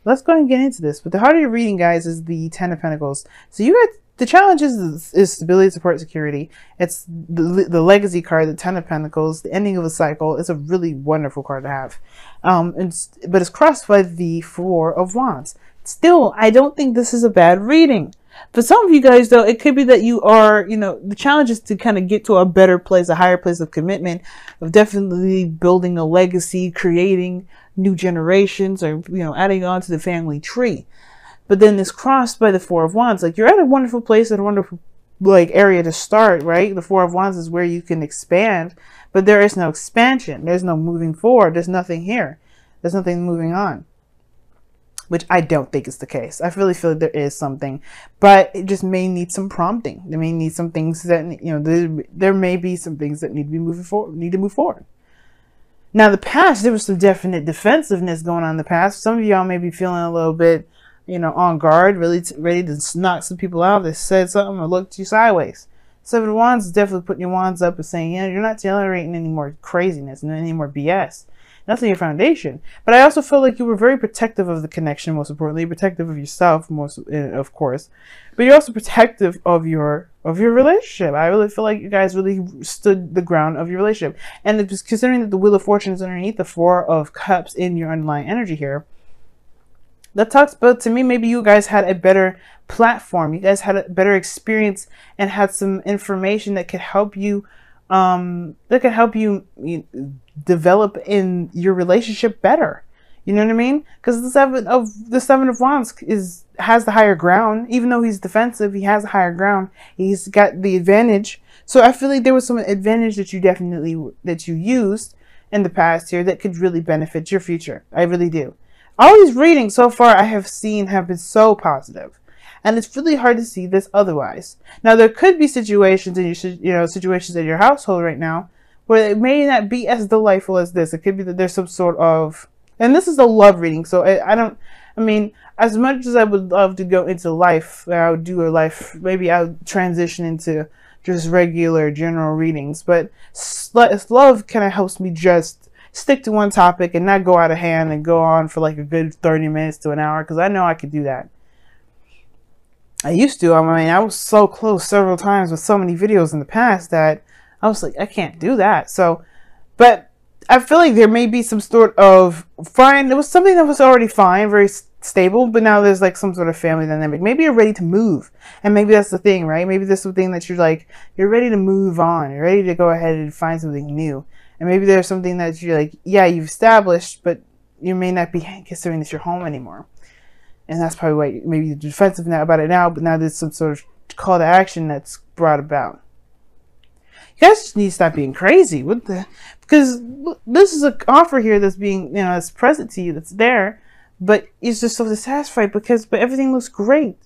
let's go and get into this. But the heart of your reading, guys, is the Ten of Pentacles. So you got the challenge is stability, support, security. It's the legacy card, the Ten of Pentacles, the ending of a cycle. It's a really wonderful card to have. But it's crossed by the Four of Wands. Still, I don't think this is a bad reading. For some of you guys, though, it could be that you are, the challenge is to kind of get to a better place, a higher place of commitment, of definitely building a legacy, creating new generations, or, adding on to the family tree. But then it's crossed by the Four of Wands. Like, you're at a wonderful place, at a wonderful, area to start, right? The Four of Wands is where you can expand, but there is no expansion. There's no moving forward. There's nothing here. There's nothing moving on. Which I don't think is the case. I really feel like there is something, but it just may need some prompting. There may need some things that, there may be some things that need to be moving forward, need to move forward. Now, the past, there was some definite defensive-ness going on in the past. Some of y'all may be feeling a little bit, on guard, really ready to knock some people out that said something or looked you sideways. Seven of Wands is definitely putting your wands up and saying, you're not tolerating any more craziness and any more BS. That's your foundation. But I also feel like you were very protective of the connection, most importantly, protective of yourself, of course. But you're also protective of your relationship. I really feel like you guys really stood the ground of your relationship. And just considering that the Wheel of Fortune is underneath the Four of Cups in your underlying energy here, that talks about, to me, maybe you guys had a better platform. You guys had a better experience and had some information that could help you develop in your relationship better. You know what I mean? Because the Seven of Wands has the higher ground. Even though he's defensive, he has the higher ground. He's got the advantage. So I feel like there was some advantage that you used in the past here that could really benefit your future. I really do. All these readings so far I have seen have been so positive. And it's really hard to see this otherwise. Now, there could be situations in situations in your household right now where it may not be as delightful as this. It could be that there's some sort of, and this is a love reading. So as much as I would love to go into life, I would do a life, maybe I'll transition into just regular general readings. But love kind of helps me just stick to one topic and not go out of hand and go on for like a good 30 minutes to an hour, because I know I could do that. I used to. I was so close several times with so many videos in the past that I was like, I can't do that. So, but I feel like there may be some sort of fine. There was something that was already fine, very stable, but now there's like some sort of family dynamic. Maybe you're ready to move, and maybe that's the thing, right? Maybe there's something that you're ready to move on. You're ready to go ahead and find something new. And maybe there's something that you're like, yeah, you've established, but you may not be considering this your home anymore. And that's probably why maybe you're defensive about it now, but now there's some sort of call to action that's brought about. You guys just need to stop being crazy. Because this is an offer here that's being, that's present to you, that's there, but it's just so dissatisfied but everything looks great.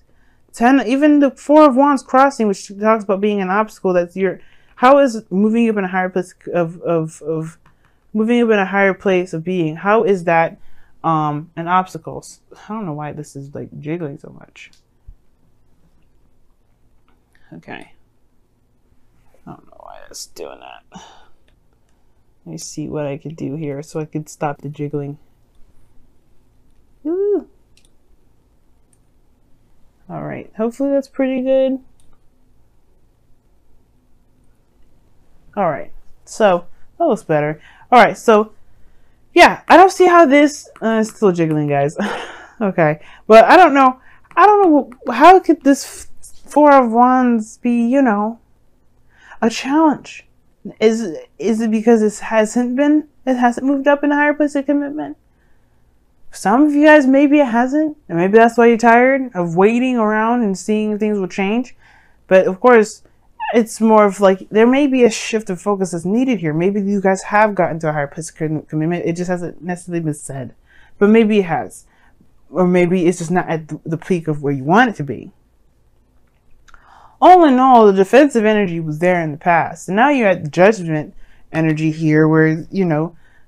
Even the Four of Wands crossing, which talks about being an obstacle, how is moving up in a higher place of moving up in a higher place of being? How is that an obstacle? I don't know why this is like jiggling so much. Okay. I don't know why it's doing that. Let me see what I could do here so I could stop the jiggling. Ooh. All right. Hopefully that's pretty good. All right. So that looks better. All right. So yeah, I don't see how this is still jiggling, guys. Okay. But I don't know. How could this Four of Wands be, a challenge? Is it because it hasn't moved up in a higher place of commitment? Some of you guys, maybe it hasn't, and maybe that's why you're tired of waiting around and seeing if things will change. But of course, it's more of like there may be a shift of focus that's needed here. Maybe you guys have gotten to a higher place of commitment. It just hasn't necessarily been said, but maybe it has, or maybe it's just not at the peak of where you want it to be. All in all, the defensive energy was there in the past. And now you're at the judgment energy here where,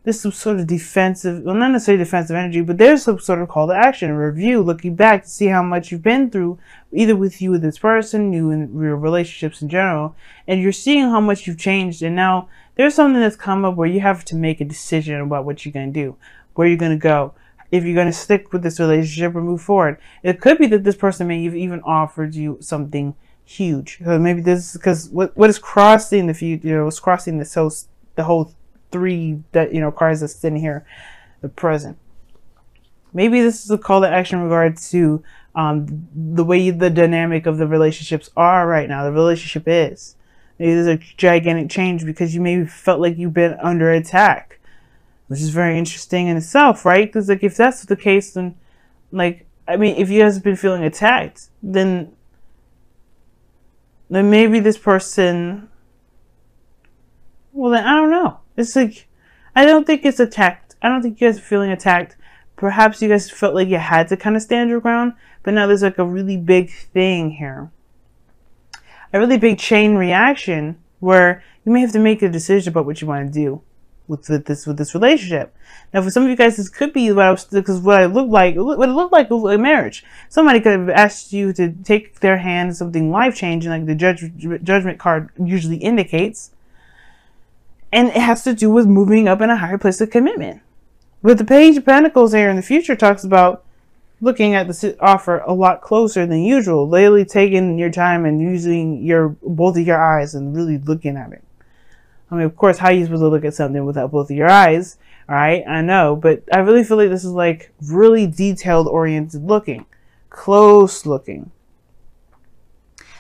there's some sort of defensive, well, not necessarily defensive energy, but there's some sort of call to action, a review, looking back to see how much you've been through, either with this person, you and your relationships in general. And you're seeing how much you've changed. And now there's something that's come up where you have to make a decision about what you're going to do, where you're going to go, if you're going to stick with this relationship or move forward. It could be that this person may have even offered you something huge. So maybe this is because what is crossing the future, what's crossing the whole three that, cards that's sitting here, the present. Maybe this is a call to action in regard to the way the dynamic of the relationships are right now. The relationship is. Maybe there's a gigantic change because you maybe felt like you've been under attack, which is very interesting in itself, right? Because like if that's the case, then if you guys have been feeling attacked, then maybe this person. Well, then I don't know. It's like, I don't think it's attacked. I don't think you guys are feeling attacked. Perhaps you guys felt like you had to kind of stand your ground, but now there's like a really big thing here. A really big chain reaction where you may have to make a decision about what you want to do with this relationship. Now, for some of you guys, this could be what it looked like a marriage. Somebody could have asked you to take their hand in something life-changing, like the judgment card usually indicates. And it has to do with moving up in a higher place of commitment. With the Page of Pentacles here in the future talks about looking at the offer a lot closer than usual. Lately taking your time and using both of your eyes and really looking at it. I mean, of course, how are you supposed to look at something without both of your eyes? All right, I know, but I really feel like this is like really detailed oriented looking, close looking.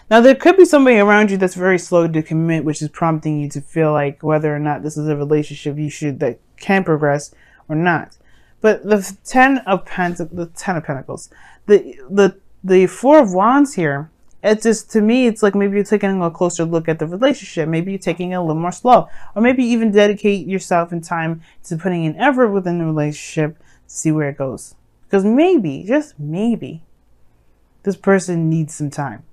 Now, there could be somebody around you that's very slow to commit, which is prompting you to feel like whether or not this is a relationship that can progress or not. But the Ten of Pentacles, the Four of Wands here, it's just, to me, it's like maybe you're taking a closer look at the relationship. Maybe you're taking it a little more slow, or maybe even dedicate yourself in time to putting in effort within the relationship to see where it goes. Because maybe, just maybe, this person needs some time.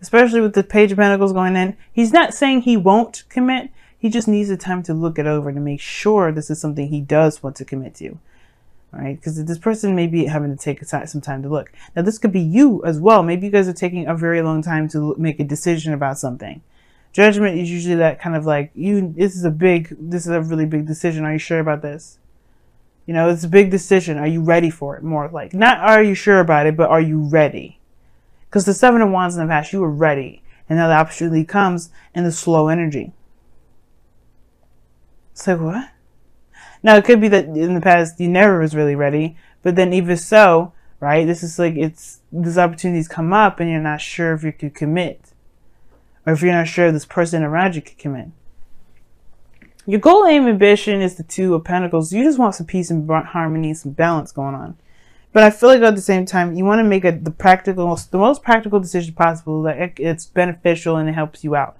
Especially with the Page of Pentacles going in. He's not saying he won't commit. He just needs the time to look it over to make sure this is something he does want to commit to. All right? Because this person may be having to take some time to look. Now, this could be you as well. Maybe you guys are taking a very long time to make a decision about something. Judgment is usually that kind of like, this is a really big decision. Are you sure about this? It's a big decision. Are you ready for it? More like, not are you sure about it, but are you ready? Because the Seven of Wands in the past, you were ready. And now the opportunity comes in the slow energy. It's like, what? Now, it could be that in the past, you never was really ready. But then even so, right, this is like, these opportunities come up and you're not sure if you could commit. Or if you're not sure if this person around you could commit. Your goal, aim, ambition is the Two of Pentacles. You just want some peace and harmony, some balance going on. But I feel like at the same time, you want to make the most practical decision possible that it's beneficial and it helps you out.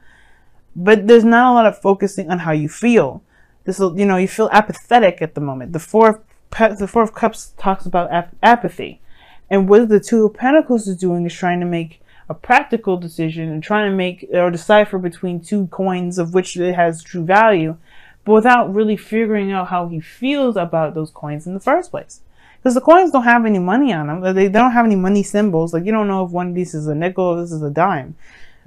But there's not a lot of focusing on how you feel. You feel apathetic at the moment. The Four of Cups talks about apathy. And what the Two of Pentacles is doing is trying to make a practical decision and trying to make or decipher between two coins of which it has true value, but without really figuring out how he feels about those coins in the first place. Because the coins don't have any money on them. They don't have any money symbols. Like, you don't know if one of these is a nickel or this is a dime.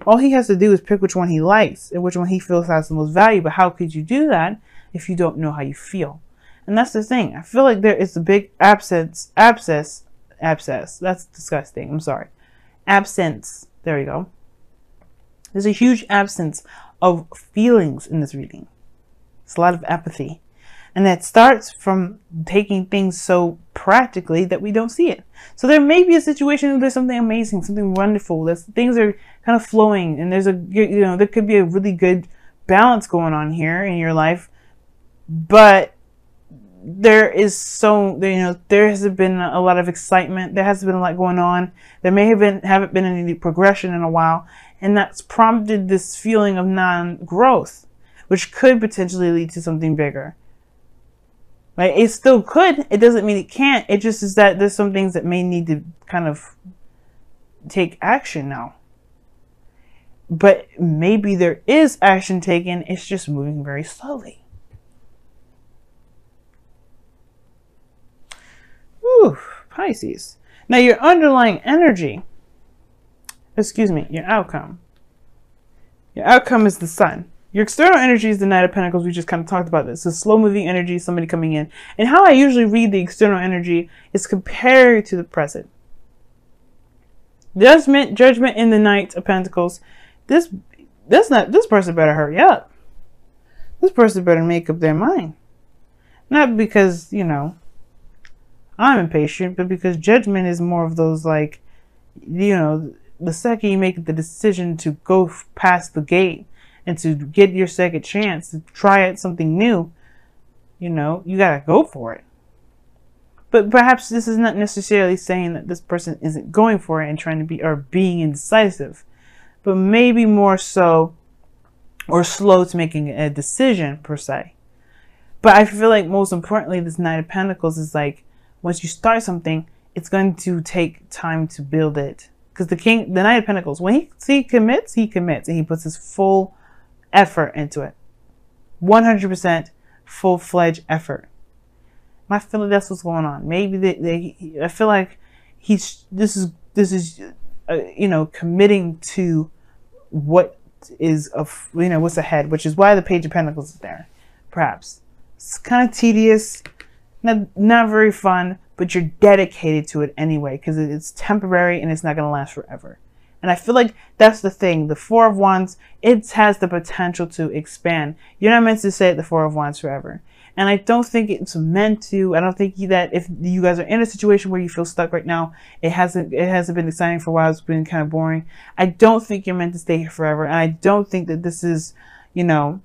All he has to do is pick which one he likes and which one he feels has the most value. But how could you do that if you don't know how you feel? And that's the thing. I feel like there is a big abscess. That's disgusting. I'm sorry. Absence. There we go. There's a huge absence of feelings in this reading. It's a lot of apathy. And that starts from taking things so practically that we don't see it. So there may be a situation where there's something amazing, something wonderful. Things are kind of flowing, and there's there could be a really good balance going on here in your life. But there has been a lot of excitement. There has been a lot going on. There may haven't been any progression in a while, and that's prompted this feeling of non-growth, which could potentially lead to something bigger. Right? It still could. It doesn't mean it can't. It just is that there's some things that may need to kind of take action now. But maybe there is action taken. It's just moving very slowly. Whew, Pisces. Now your underlying energy, your outcome. Your outcome is the Sun. Your external energy is the Knight of Pentacles. We just kind of talked about this. It's a slow-moving energy, somebody coming in. And how I usually read the external energy is compared to the present. Judgment in the Knight of Pentacles. This person better hurry up. This person better make up their mind. Not because, you know, I'm impatient, but because Judgment is more of those, like, you know, the second you make the decision to go past the gate and to get your second chance to try out something new, you know, you gotta go for it. But perhaps this is not necessarily saying that this person isn't going for it and trying to be, or being indecisive, but maybe more so, or slow to making a decision per se. But I feel like most importantly, this Knight of Pentacles is like, once you start something, it's going to take time to build it. Because the Knight of Pentacles, when he commits, and he puts his full effort into it. 100% full-fledged effort. I feel like that's what's going on. Maybe I feel like this is you know, committing to what is you know, what's ahead, which is why the Page of Pentacles is there. Perhaps it's kind of tedious, not very fun, but you're dedicated to it anyway because it's temporary and it's not going to last forever. And I feel like that's the thing. The Four of Wands, it has the potential to expand. You're not meant to stay at the Four of Wands forever. And I don't think it's meant to. I don't think that if you guys are in a situation where you feel stuck right now, it hasn't been exciting for a while. It's been kind of boring. I don't think you're meant to stay here forever. And I don't think that this is, you know,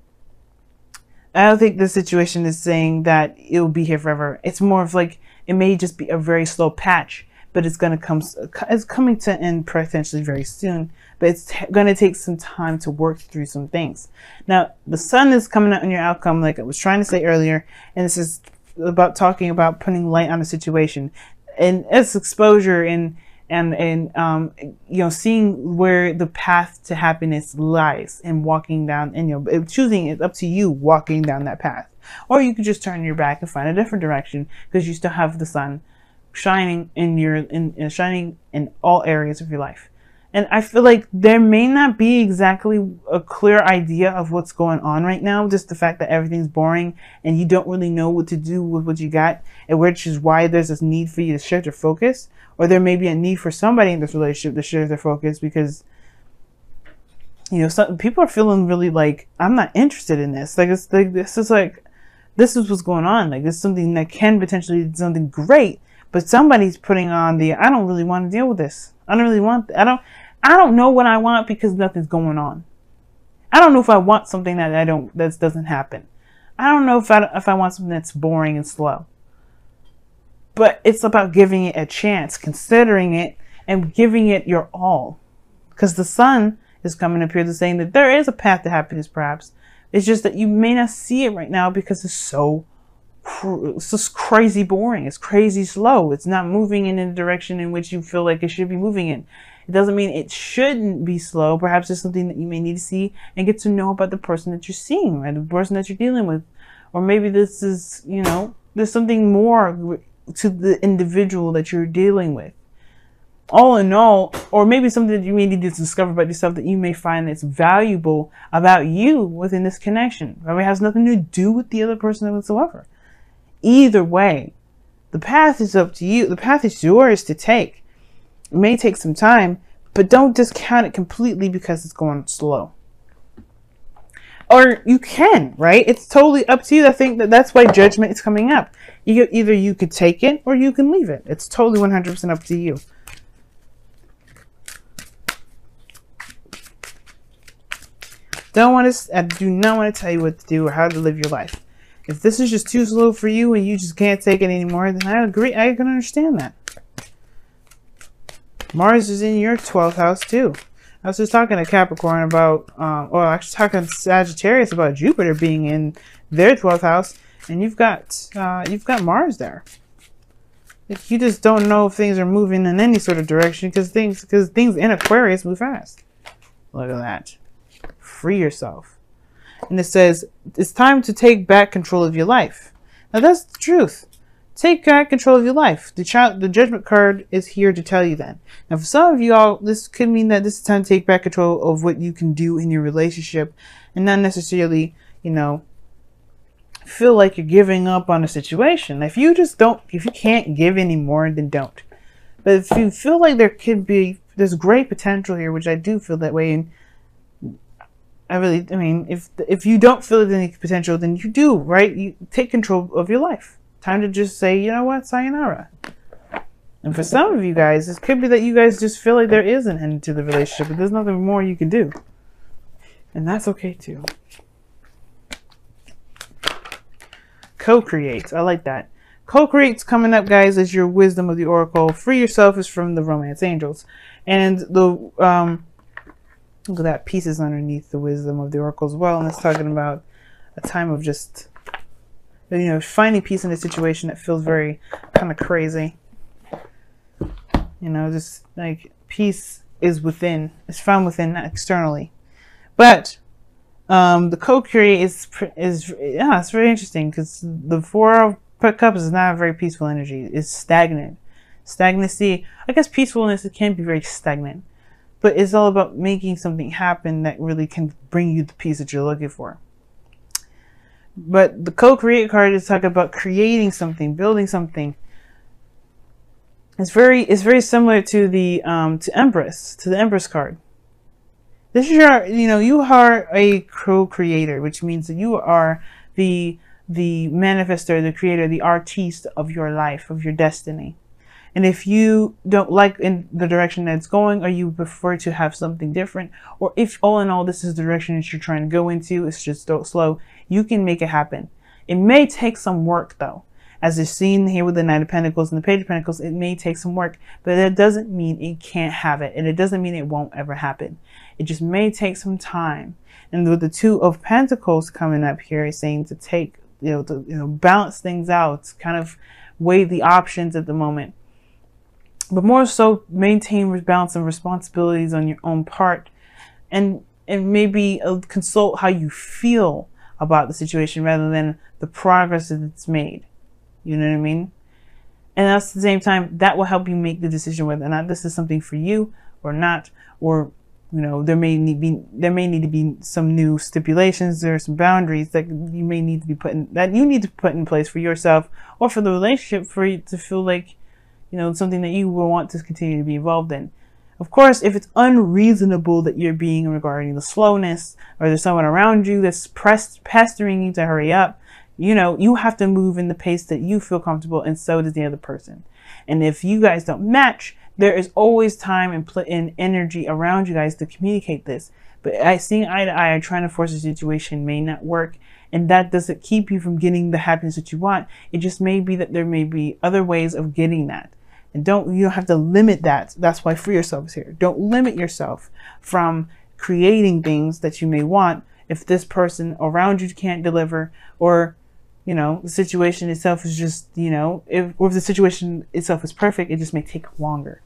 I don't think the situation is saying that it will be here forever. It's more of like, it may just be a very slow patch, but it's coming to an end potentially very soon. But it's going to take some time to work through some things. Now, the Sun is coming out on your outcome, like I was trying to say earlier, and this is about talking about putting light on a situation, and it's exposure and you know, seeing where the path to happiness lies and walking down, and you know, choosing it up to you walking down that path. Or you could just turn your back and find a different direction because you still have the Sun shining shining in all areas of your life. And I feel like there may not be exactly a clear idea of what's going on right now. Just the fact that everything's boring and you don't really know what to do with what you got, and which is why there's this need for you to shift your focus. Or there may be a need for somebody in this relationship to shift their focus because, you know, some people are feeling really like, I'm not interested in this. Like, it's like, this is what's going on. Like, it's something that can potentially be something great, but somebody's putting on the, I don't really want to deal with this. I don't know what I want because nothing's going on. I don't know if I want something that doesn't happen. I don't know if I want something that's boring and slow. But it's about giving it a chance, considering it, and giving it your all. Because the Sun is coming up here to saying that there is a path to happiness, perhaps. It's just that you may not see it right now because it's just crazy boring. It's crazy slow. It's not moving in a direction in which you feel like it should be moving in. It doesn't mean it shouldn't be slow. Perhaps it's something that you may need to see and get to know about the person that you're seeing, right? The person that you're dealing with. Or maybe this is, you know, there's something more to the individual that you're dealing with. All in all, or maybe something that you may need to discover about yourself that you may find that's valuable about you within this connection. Or it has nothing to do with the other person whatsoever. Either way, the path is up to you. The path is yours to take. It may take some time, but don't discount it completely because it's going slow. Or you can, right? It's totally up to you. I think that's why Judgment is coming up. Either you could take it or you can leave it. It's totally 100% up to you. I do not want to tell you what to do or how to live your life. If this is just too slow for you and you just can't take it anymore, then I agree. I can understand that. Mars is in your 12th house too. I was just talking to Capricorn about, or actually talking to Sagittarius about Jupiter being in their 12th house, and you've got Mars there. Like, you just don't know if things are moving in any sort of direction because things in Aquarius move fast. Look at that. Free yourself. And it says it's time to take back control of your life. Now that's the truth. take back control of your life. The judgment card is here to tell you that. Now, for some of you all, this could mean that this is time to take back control of what you can do in your relationship, and not necessarily, you know, feel like you're giving up on a situation. If you can't give anymore, then don't. But if you feel like there's great potential here, which I do feel that way, and I mean, if you don't feel any potential, then you do, right? You take control of your life. Time to just say, you know what, sayonara. And for some of you guys, it could be that you guys just feel like there is an end to the relationship, but there's nothing more you can do. And that's okay too. Co-create. I like that. Co-create's coming up, guys, as your wisdom of the oracle. Free yourself is from the romance angels. And the look at that, pieces underneath the wisdom of the oracle as well. And it's talking about a time of just, you know, finding peace in a situation that feels very kind of crazy. You know, just like peace is within. It's found within, not externally. But the co-create is it's very interesting, because the Four of Cups is not a very peaceful energy. It's stagnant. Stagnancy, I guess peacefulness, it can be very stagnant. But it's all about making something happen that really can bring you the peace that you're looking for. But the co-create card is talking about creating something, building something. It's very similar to the to the Empress card. This is your, you know, you are a co-creator, which means that you are the manifestor, the creator, the artiste of your life, of your destiny. And if you don't like in the direction that it's going, or you prefer to have something different, or if all in all this is the direction that you're trying to go into, it's just slow, you can make it happen. It may take some work though. As is seen here with the Knight of Pentacles and the Page of Pentacles, it may take some work, but that doesn't mean it can't have it. And it doesn't mean it won't ever happen. It just may take some time. And with the Two of Pentacles coming up here, it's saying to take, to balance things out, kind of weigh the options at the moment. But more so, maintain balance and responsibilities on your own part. And maybe consult how you feel about the situation rather than the progress that it's made. You know what I mean? And at the same time, that will help you make the decision whether or not this is something for you or not. Or, you know, there may need to be some new stipulations or some boundaries that you may need to be put in place for yourself or for the relationship, for you to feel like, you know, something that you will want to continue to be involved in. Of course, if it's unreasonable that you're being regarding the slowness, or there's someone around you that's pestering you to hurry up, you know, you have to move in the pace that you feel comfortable, and so does the other person. And if you guys don't match, there is always time and energy around you guys to communicate this. But seeing eye to eye or trying to force a situation may not work, and that doesn't keep you from getting the happiness that you want. It just may be that there may be other ways of getting that. And you don't have to limit that. That's why Free Yourself is here. Don't limit yourself from creating things that you may want if this person around you can't deliver, or, you know, the situation itself is just, you know, if the situation itself is perfect, it just may take longer.